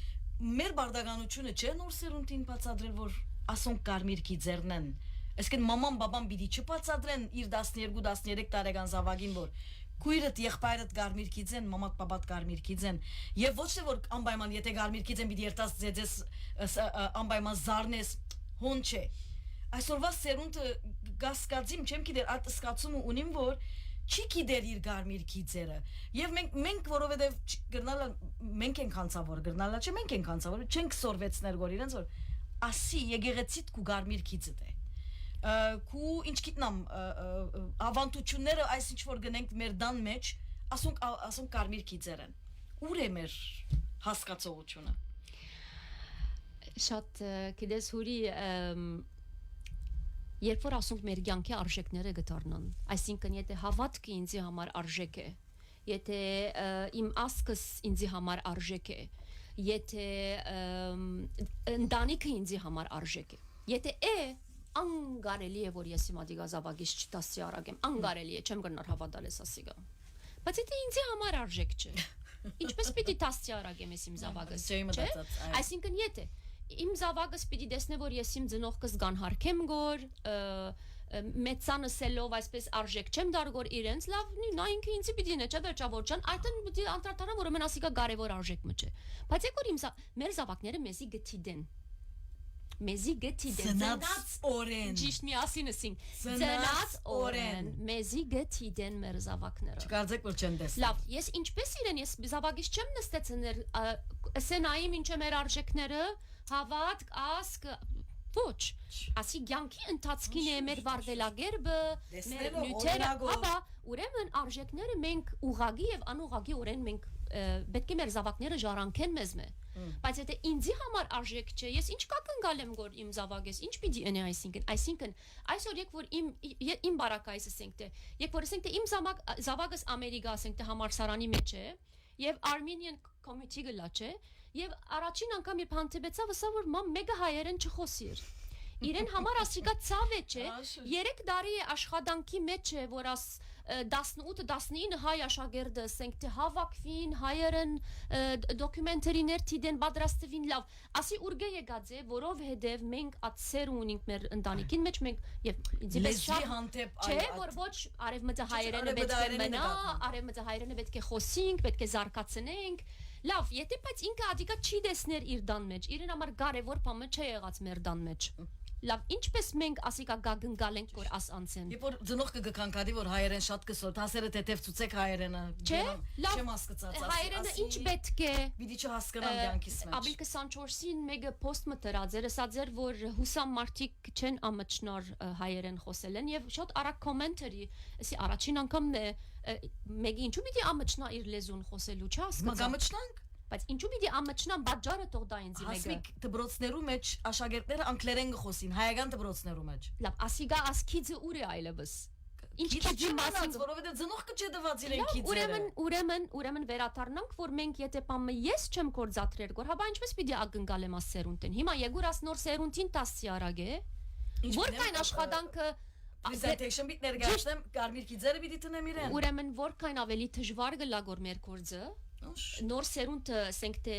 մեր բարդականությունը չէ նոր սերունդին բացադրել, որ ասոնք կարմիր գիծերն են։ Այսինքն մաման բաբան պիտի չբացադրեն իր 12-13 տարեկան զավակին, որ քույրդ եղբայրդ կարմիր գիծեն, մամադ բաբադ կարմիր գիծեն, եւ ոչ թե որ անպայման եթե կարմիր գիծեն պիտի երտաս ձեզ անպայման զարնես, հոն չէ։ Այսօրվա սերունդը գասկածիմ չեմ գիտեր, այդ սկացումը ունիմ, որ չի գիտեր իր կարմիր գիծերը եւ մենք որովհետեւ գրնալը մենք ենք հանցավոր գրնալը չէ մենք ենք հանցավոր չենք սորվեցներ որ իրենց որ ասի եկեղեցիդ կու կարմիր գիծը դե քու ինչ գիտնամ ավանդությունները այս ինչ որ գնենք մեր դան մեջ ասոնք կարմիր գիծեր են ուր է մեր հասկացողությունը շատ գիտես հուրի Երբ որ ասենք մեր կյանքի արժեքները գտարնան, այսինքն եթե հավատքը ինձի համար արժեք է, եթե իմ ասկս ինձի համար արժեք է, եթե ընտանիքը ինձի համար արժեք է, եթե անգարելի է որ ես հիմա դիգազավագից չտասի արագեմ, անգարելի է, չեմ գնար հավատալ ես ասիգա, բայց եթե ինձի համար արժեք չէ, ինչպես պիտի տասի արագեմ ես իմ զավագս, չէ, այսինքն եթե Իմ զավակս պիտի տեսնե որ ես իմ ծնողքս գանհարքեմ գոր մեծանսելով այսպես արժեք չեմ դար գոր իրենց լավ նա ինքը ինձի պիտի նե չէ վերջավոր ջան այդտեն պիտի անդրադառնա որ մեն ասիկա կարևոր արժեք մը չէ բայց եկոր իմ մեր զավակները մեզի գտիդեն ծնած օրեն ճիշտ միասին ասին ծնած օրեն մեզի գտիդեն մեր զավակները չկարծեք որ չեն տեսնել լավ ես ինչպես իրեն ես զավակից չեմ նստեցնել սենայիմ ինչ է մեր արժեքները հավատք, ասկ, ոչ, ասի գյանքի ընթացքին է մեր վարվելագերբը, մեր նյութերը, հապա, ուրեմն արժեքները մենք ուղագի և անուղագի օրեն մենք պետք է մեր զավակները ժարանքեն մեզ մե, բայց եթե ինձի համար արժեք չէ, ես ինչ կակնգալ եմ գոր իմ զավագես, ինչ պիտի ընե այսինքն, այսօր եկ որ իմ բարակայս ասենք թե, եկ որ ասենք թե իմ զավագս Ամերիկա ասենք թե համարսարանի մեջ է, և Armenian community գլա չէ, Եվ առաջին անգամ երբ հանդիպեցավ ասա որ մամ մեկը հայերեն չխոսիր իրեն համար ասիկա ցավ է չէ 3 տարի է աշխատանքի մեջ է որ 18-19 հայ աշակերտը ասենք թե հավաքվին հայերեն դոկումենտարիներ թիդեն պատրաստվին լավ ասի ուրգե եկած է որովհետև մենք ացեր ունենք մեր ընտանիքին մեջ մենք եւ ինձ պես շատ չէ որ ոչ արևմտը հայերենը պետք է մնա արևմտը հայերենը պետք է խոսենք պետք է զարգացնենք Լավ, եթե բայց ինքը ադիկա չի տեսներ իր դան մեջ, իրեն համար կարևոր բանը չի եղած մեր դան մեջ։ Լավ, ինչպես մենք ասիկա գագնգալ ենք որ աս անցեն։ Երբ որ ծնողքը գկանկադի որ հայերեն շատ կսոր, հասերը թեթև ցուցեք հայերենը։ Չէ, լավ, չեմ հասկացած։ Հայերենը ինչ պետք է։ Պիտի չհասկանամ կյանքիս մեջ։ Ապիլ 24-ին մեկը post մտրած էր, ասած էր որ հուսամ մարդիկ չեն ամճնոր հայերեն խոսել են եւ շատ արագ կոմենտարի, ասի առաջին անգամն է մեկի ինչու պիտի ամճնա իր լեզուն խոսելու, չհասկացա։ Մագամճնանք Բայց ինչու պիտի ամճնան բաժարը թող դա ինձի մեկը։ Հասմիկ դբրոցներու մեջ աշակերտները անգլերեն գխոսին, հայական դբրոցներու մեջ։ Լավ, ասիգա ասքիձը ուր է այլևս։ Ինչ քիձի մասին, որովհետև ծնողքը չդված իրեն քիձերը։ Ուրեմն վերադառնանք, որ մենք եթե պամը ես չեմ կորզատրեր գոր, հաբա ինչպես պիտի ակնկալեմ աս սերունդին։ Հիմա եգուր աս նոր սերունդին տասի արագ է։ Որքան աշխատանքը presentation բիտ ներկայացնեմ, կարմիր քիձերը պիտի տնեմ իրեն։ Ուրեմն որքան ավելի դժվար գլա գոր մեր կորձը Նոր սերունդը ասենք թե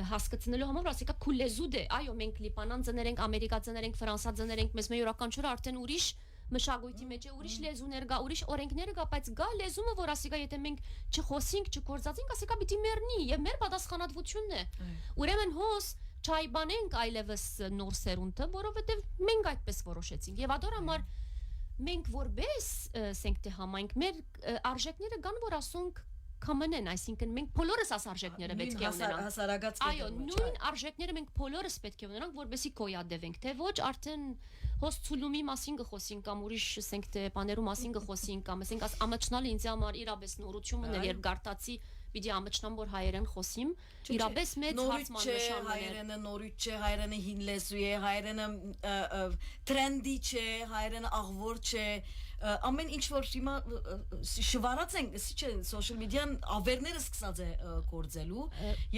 հասկացնելու համար ասիկա քուլեզու դե այո մենք լիբանան ծներ ենք ամերիկա ծներ ենք ֆրանսա ծներ ենք մեզ մեր յուրաքանչյուրը արդեն ուրիշ մշակույթի մեջ է ուրիշ լեզուներ կա ուրիշ օրենքներ կա բայց գա լեզումը որ ասիկա եթե մենք չխոսենք չկործածենք ասիկա պիտի մեռնի եւ մեր պատասխանատվությունն է ուրեմն հոս չայբանենք այլևս նոր սերունդը որովհետեւ մենք այդպես որոշեցինք եւ ադոր համար մենք որպես ասենք թե համայնք մեր արժեքները կան որ ասոնք Կամենեն, այսինքն մենք բոլորս աս արժեքները պետք է ունենանք։ Այո, նույն արժեքները մենք բոլորս պետք է ունենանք, որպեսզի գոյատևենք, թե ոչ արդեն հոս ցուլումի մասին գխոսին կամ ուրիշ ասենք թե բաներու մասին գխոսին կամ ասենք աս ամաչնալը ինձ համար իրապես նորություն է, երբ գարտացի Պիտի ամճնամ որ հայերեն խոսիմ, իրապես մեծ հարցման նշան է։ Հայերենը նորույթ չէ, հայերենը հին լեզու է, հայերենը տրենդի չէ, հայերենը աղվոր չէ, ամեն ինչ որ հիմա շվարած են, չէ, social media-ն ավերները սկսած է գործելու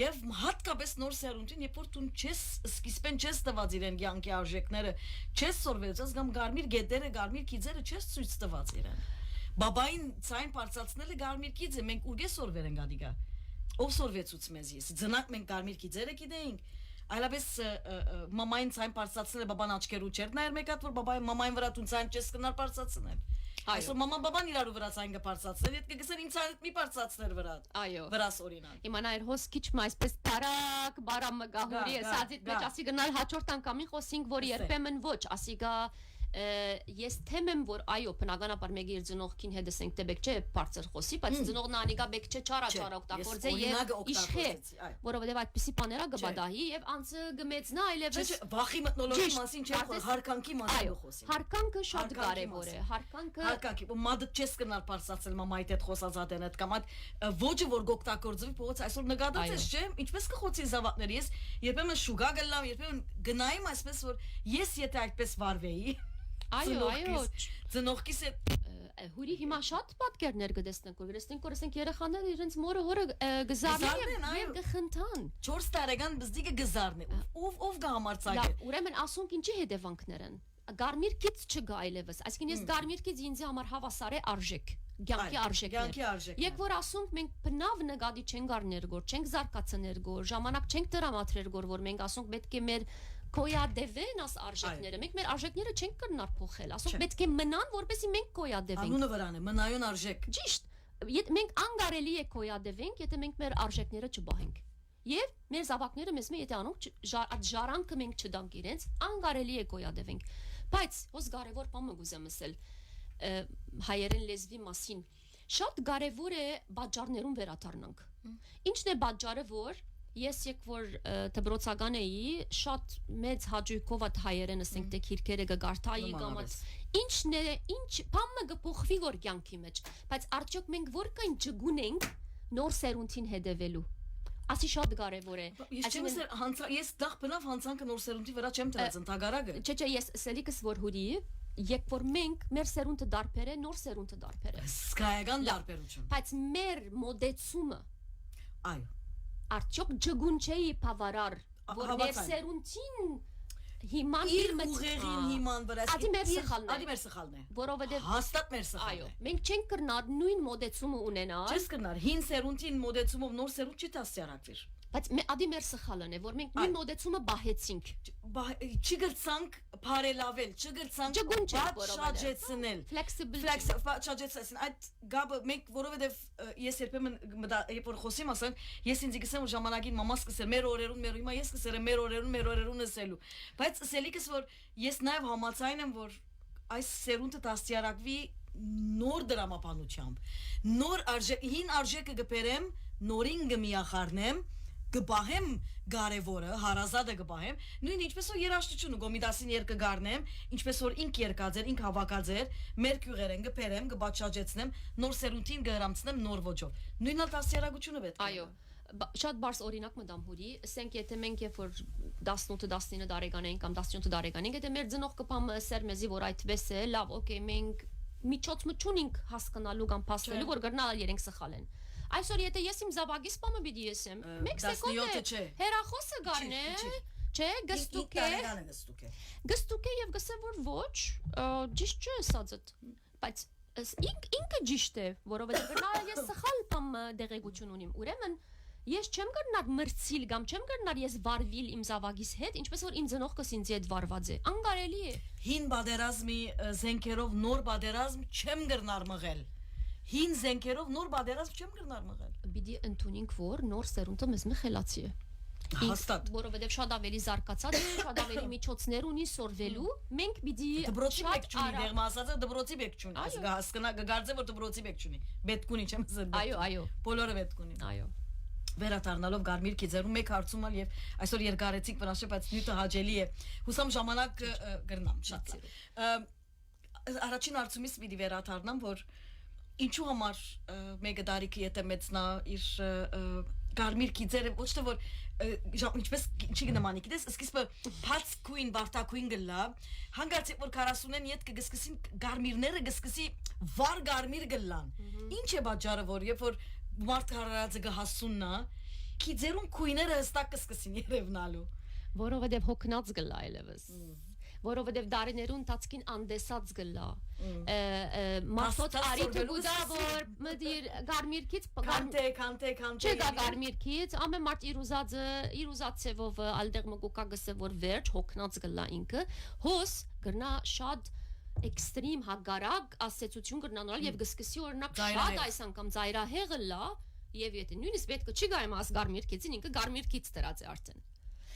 եւ հատկապես նոր սերունդին, երբ որ դու չես սկիզբեն չես տված իրեն կյանքի արժեքները, չես սորվեցած կամ գարմիր գետերը, գարմիր քիծերը չես ցույց տված իրեն։ Բաբային ցայն բարձացնելը գարմիր քիծ է, մենք ուղղե սորվեր են գադիգա։ Ով սորվեցուց մեզ ես։ Ձնակ մենք գարմիր քիծերը գիտեինք։ Այլապես մամային ցայն բարձացնելը բաբան աչքերու չեր նայր մեկ հատ որ բաբային մամային վրա տուն ցայն չես կնար բարձացնել։ Այսօր մաման բաբան իրար վրա ցայն կբարձացնել, եթե կգսեն իմ ցայնը մի բարձացներ վրա։ Այո։ Վրաս օրինակ։ Իմանա էր հոս քիչ այսպես բարակ, բարամը գահուրի է, սածիտ մեջ ասի գնալ հաջորդ անգամին խոսենք, որ երբեմն ոչ, ասի գա ես թեմ եմ որ այո բնականաբար մեկի իր ծնողքին հետ ասենք դե բեք չէ բարձր խոսի բայց ծնողն անիկա բեք չէ չարա օգտագործե եւ իշխե որովհետեւ այդպիսի բաները գբադահի եւ անցը գմեցնա այլևս վախի մտնոլորտի մասին չէ հարկանքի մասին խոսի հարկանքը շատ կարեւոր է հարկանքի մադը չես կնալ բարձրացնել մամայիդ հետ խոսածատեն հետ կամ այդ ոճը որ գօգտագործվի փողոց այսօր նկատած ես չէ ինչպես կխոցի զավակներ ես երբեմն շուգա գլամ երբեմն գնայիմ այսպես որ ես եթե այդպես վարվեի այո ծնողքիս հուրի հիմա շատ պատկերներ կտեսնենք որ ասենք երեխաները իրենց մորը հորը գզարնեն եւ գխնդան 4 տարեկան բզդիկը գզարն է ով գա համարցակը ուրեմն ասոնք ինչի հետևանքներ են գարմիր քիծ չգա այլևս այսինքն ես գարմիր քիծ ինձ համար հավասար է արժեք կյանքի արժեքներ երբ որ ասենք մենք բնավ նկատի չենք գարներ գոր չենք զարգացներ գոր ժամանակ չենք դրամատրեր գոր որ մենք ասենք պետք է մեր կոյադևեն աս արժեքները մենք մեր արժեքները չենք կրնար փոխել ասենք պետք է մնան որպեսզի մենք կոյադևենք անունը վրան է մնայուն արժեք ճիշտ մենք անգարելի է կոյադևենք եթե մենք մեր արժեքները չբահենք եւ մեր զավակները մեզ եթե անոնք ժարանքը մենք չդանք իրենց անգարելի է կոյադևենք բայց ոս կարևոր բան մգուզեմ ասել հայերեն լեզվի մասին շատ կարևոր է բաժարներուն վերադառնանք ինչն է բաժարը որ ես եք որ դբրոցական էի շատ մեծ հաջողքով at հայերեն ասենք թե քիրքերը գարտայի կամ ինչն է ինչ բամը կփոխվի որ կյանքի մեջ բայց արդյոք մենք որքան ջգունենք նոր սերունդին հետևելու ասի շատ կարևոր է ես դախ բնավ հանցանքը նոր սերունդի վրա չեմ դրած ընդհանրակը չէ ես սելիկս որ հուրի երբ որ մենք մեր սերունդը դարբեր է նոր սերունդը դարբեր է սկայական դարբերություն բայց մեր մոդեցումը այո արդյոք ջգուն չէի բավարար որ մեր սերունդին հիման իր ուղեղին հիման վրա ադի մեր սխալն է որովհետև հաստատ մեր սխալն է այո մենք չենք կրնար նույն մոդեցումը ունենալ չես կրնար հին սերունդին մոդեցումով նոր սերունդ չի դասյարակվիր բայց ադի մեր սխալն է որ մենք նույն մոդեցումը բահեցինք չգրցանք բարելավել չգրցանք շաջեցնել շաջեցնել այդ գաբը մենք որովհետև ես երբեմն երբ որ խոսիմ ասեմ ես ինձ գսեմ ժամանակին մամաս կսեր մեր օրերուն մեր հիմա ես կսեր մեր օրերուն ասելու բայց ասելիքս որ ես նաև համաձայն եմ որ այս սերունդը դաստիարակվի նոր դրամապանությամբ նոր արժեք հին արժեքը գբերեմ նորին գմիախառնեմ գբահեմ կարևորը հարազատը գբահեմ նույն ինչպես որ երաժշտությունը գոմիդասին երկը գառնեմ ինչպես որ ինք երկած էր ինք հավաքած էր մեր քյուղերեն գբերեմ գբաչաջեցնեմ նոր սերունդին գհրամցնեմ նոր ոճով նույնն դասյարակությունը պետք է այո շատ բարձ օրինակ մտամ հուրի ասենք եթե մենք երբ որ 18-19 տարեկան ենք կամ 17 տարեկան ենք եթե մեր ծնող կփամ սեր մեզի որ այդպես է լավ օքեյ մենք միջոցը չունենք հասկանալու կամ փաստելու որ գրնալ երենք սխալ են այսօր եթե ես իմ զավակիս պամը պիտի եսեմ մեկ սեկունդ հերախոսը գարնե չէ գստուկ է եւ գսեմ որ ոչ ճիշտ չէ ասածդ բայց ինքը ճիշտ է որովհետեւ գրնալ ես սխալ պամ դեղեցություն ունիմ ուրեմն ես չեմ գնար մրցիլ կամ չեմ գնար ես վարվիլ իմ զավակիս հետ ինչպես որ իմ ծնողքս ինձ հետ վարված է անգարելի է հին բادرազմի զենքերով նոր բادرազմ չեմ գնար մղել հին զենքերով նոր բادرազմ չեմ գնար մղել պիտի ընդունենք որ նոր սերունդը մեզ մի խելացի է հաստատ որովհետև շատ ավելի զարգացած է շատ ավելի միջոցներ ունի սորվելու մենք պիտի դբրոցի բեք չունի դեղմ ասածը դբրոցի բեք չունի հասկանա գարձե որ դբրոցի բեք չունի պետք ունի չեմ ասել այո բոլորը պետք ունի այո վերադառնալով գարմիր քիծերում մեկ հարցում ալ եւ այսօր երկարեցիկ վրաշե բայց նյութը հաջելի է հուսամ ժամանակ գրնամ շատ առաջին հարցումից պիտի վերադառնամ որ ինչու համար մեկը դարիքը եթե մեծնա իր Կարմիր գիծերը ոչ թե որ ինչպես ինչի նմանի գիտես սկիզբը բաց քույն բարտակույն գլա հանգած որ 40-ն յետ կգսկսին գարմիրները գսկսի վար գարմիր գլան ինչ է բաժարը որ երբ որ մարդ հարարածը գհասուննա գիծերուն քույները հստակ կսկսին երևնալու որովհետև հոգնած գլա այլևս որովհետև դարիներուն տածքին անդեսած գլա մարդոց արիթը գուդա որ մդիր գարմիրքից կանտե չկա գարմիրքից ամեն մարդ իր ուզածեվով ալդեղ մգուկա գսե որ վերջ հոգնած գլա ինքը հոս գրնա շատ էքստրիմ հագարակ ասեցություն գրնանալ եւ գսկսի օրինակ շատ այս անգամ ծայրահեղը լա եւ եթե նույնիսկ պետք չի գայմ աս գարմիրքիցին ինքը գարմիրքից դրած է արդեն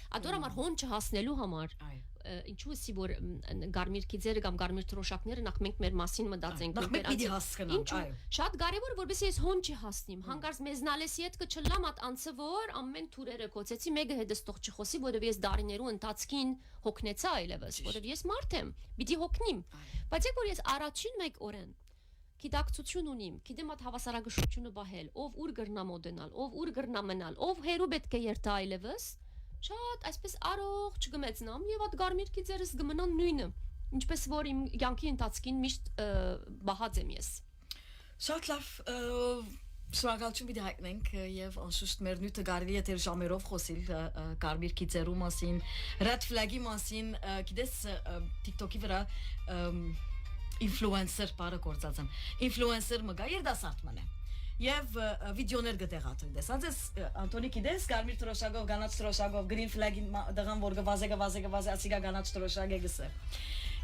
Ադորամար հոն չհասնելու համար ինչու էսի որ գարմիր քիծերը կամ գարմիր տրոշակները նախ մենք մեր մասին մտածենք նախ մենք պիտի հասկանանք այո շատ կարևոր որովհետեւ ես հոն չհասնիմ հանկարծ մեզնալեսի հետ կչլամ at անցը որ ամեն թուրերը կոծեցի մեկը հետստող չխոսի որովհետեւ ես դարիներու ընթացքին հոգնեցա այլևս որովհետեւ ես մարդ եմ պիտի հոգնիմ բայց եք որ ես առաջին մեկ օրեն Գիտակցություն ունիմ, գիտեմ այդ հավասարակշռությունը բահել, ով ուր գրնա մոդենալ, ով ուր գրնա մնալ, ով հերու պետք է երթա այլևս Շատ այսպես առող չգմեցնամ եւ այդ գարմիր քիծերս գմնան նույնը ինչպես որ իմ յանքի ընթացքին միշտ բահած եմ ես Շատ լավ շնորհակալություն պիտի հայտնենք եւ անշուշտ մեր նյութը կարելի է դեր ժամերով խոսել գարմիր քիծերու մասին red flag-ի մասին գիտես TikTok-ի վրա influencer բարը կործած եմ influencer մգա երդասարդ մնա Եվ վիդեոներ գտեղաթել դեսած ես Անտոնի գիտես գարմիր տրոշակով գանաչ տրոշակով green flag-ին դղան որ գվազե ասիգա գանաչ տրոշակ է գսե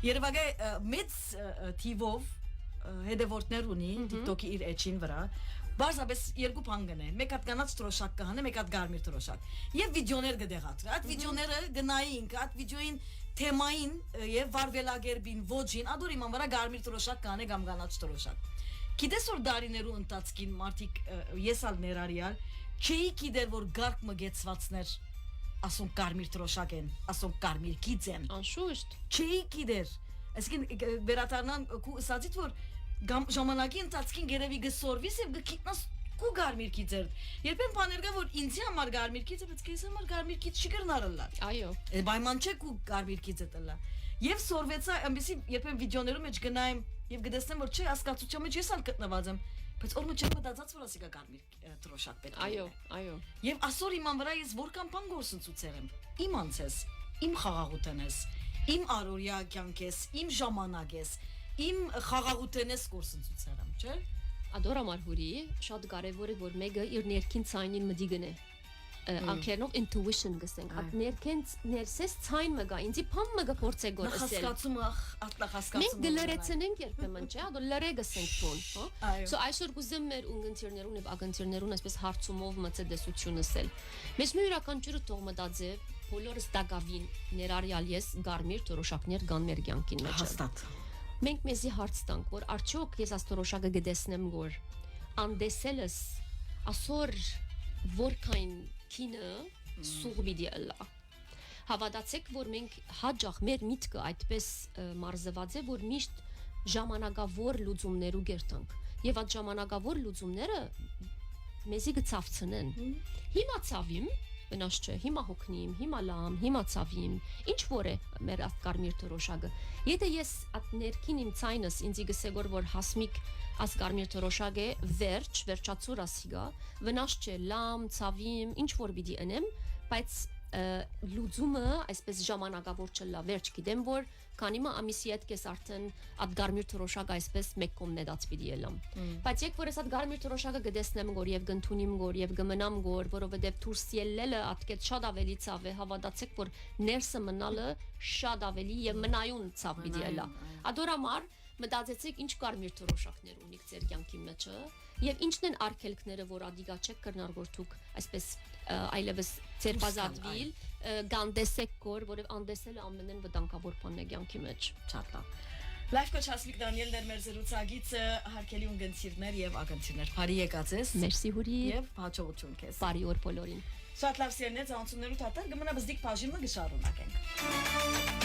Երևակը մեծ թիվով հետևորդներ ունի TikTok-ի իր էջին վրա Բարձրապես երկու բան գնե մեկ հատ գանաչ տրոշակ կհանե մեկ հատ գարմիր տրոշակ եւ վիդեոներ գտեղաթել այդ վիդեոները գնայինք այդ վիդեոին թեմային եւ վարվելագերբին ոչին ադոր իման վրա գարմիր տրոշակ կհանե կամ գանաչ տրոշակ Գիտես որ դարիներու ընթացքին մարդիկ ես ալ ներառյալ չի գիտեր որ գարկ մգեցվածներ ասոն կարմիր տրոշակ են ասոն կարմիր գիծ են անշուշտ չի գիտեր այսինքն վերադառնան քու ասածիդ որ ժամանակի ընթացքին գերեւի գսորվիս եւ գքիտնաս քու կարմիր գիծեր երբեն բաներ կա որ ինձի համար կարմիր գիծը բայց քեզ համար կարմիր գիծ չի կրնարլա այո պայման չէ քու կարմիր գիծը տլա եւ սորվեցա այնպեսի երբեն վիդեոներում մեջ գնայեմ Եվ գտեսնեմ որ չէ հասկացության մեջ ես ալ գտնված եմ բայց օրը չէ մտածած որ ասիկա կարմիր տրոշակ պետք է այո Եվ ասոր իման վրա ես որքան բան գործընծուցեր եմ իմ անցես իմ խաղաղութեն ես իմ արորյա կյանք ես իմ ժամանակ ես իմ խաղաղութեն ես գործընծուցեր եմ չէ Ադորամար հուրի շատ կարևոր է որ մեկը իր ներքին ցայնին մդի գնե անկերնով intuition գսենք at ներսես ցայն մգա ինձի փամ մգա փորձե գորսել հասկացումը մենք գլերեցնենք երբեմն չէ ադո լրե գսենք թուն հա so այսօր գուզեմ մեր ունգընտիրներուն եւ ագընտիրներուն այսպես հարցումով մցեդեսություն ասել մեզ մի յուրաքանչյուրը թող մտածե բոլորս դակավին ներառյալ ես գարմիր տրոշակներ կան մեր կյանքին մեջ հաստատ մենք մեզի հարց տանք որ արդյոք ես աստրոշակը գտեսնեմ գոր անդեսելս ասոր որքան Կինը սուղբիդի ըլլա Հավատացեք, որ մենք հաջող մեր միտքը այդպես մարզված է, որ միշտ ժամանակավոր լուծումներու գերտանք Եվ այդ ժամանակավոր լուծումները մեզի գծավցնեն Հիմա ցավիմ, վնաս չէ, հիմա հոգնիմ, հիմա լամ, հիմա ցավիմ Ինչ որ է մեր այդ կարմիր տրոշակը Եթե ես այդ ներքին իմ ցայնս ինձի գսեգոր որ հասմիկ Աս կարմիր տրոշակ է վերջացուր ասիգա վնաս չէ լամ ցավիմ ինչ որ պիտի ընեմ բայց լուծումը այսպես ժամանակավոր չլա վերջ գիտեմ որ քանի մա ամիսի հետ կես արդեն այդ գարմիր տրոշակը այսպես մեկ կողմն դած պիտի ելամ բայց եք որ ես այդ գարմիր տրոշակը գտեսնեմ գոր եւ գնթունիմ գոր եւ գմնամ գոր որովհետեւ դուրս ելնելը ատկետ շատ ավելի ցավ է հավատացեք որ ներսը մնալը շատ ավելի եւ մնայուն ցավ պիտի ելա ադորամար մտածեցեք ինչ կարմիր տրոշակներ ունիք ձեր կյանքի մեջը եւ ինչն են արգելքները որ ադիգա չեք կրնարգորթուք այսպես այլևս ձեր բազատվիլ գանդեսեք կոր որև անդեսելը ամենեն վտանգավոր բանն է կյանքի մեջ շատ լավ Life coach Հասմիկ Դանիելն էր մեր զրուցակիցը հարգելի ունգընտիրներ եւ ագընտիրներ բարի եկածես Մերսի հուրի եւ հաջողություն քեզ բարի օր բոլորին Շատ լավ սիրներ ցանցումներու թաթար գմնա բզդիկ բաժինը գշարունակենք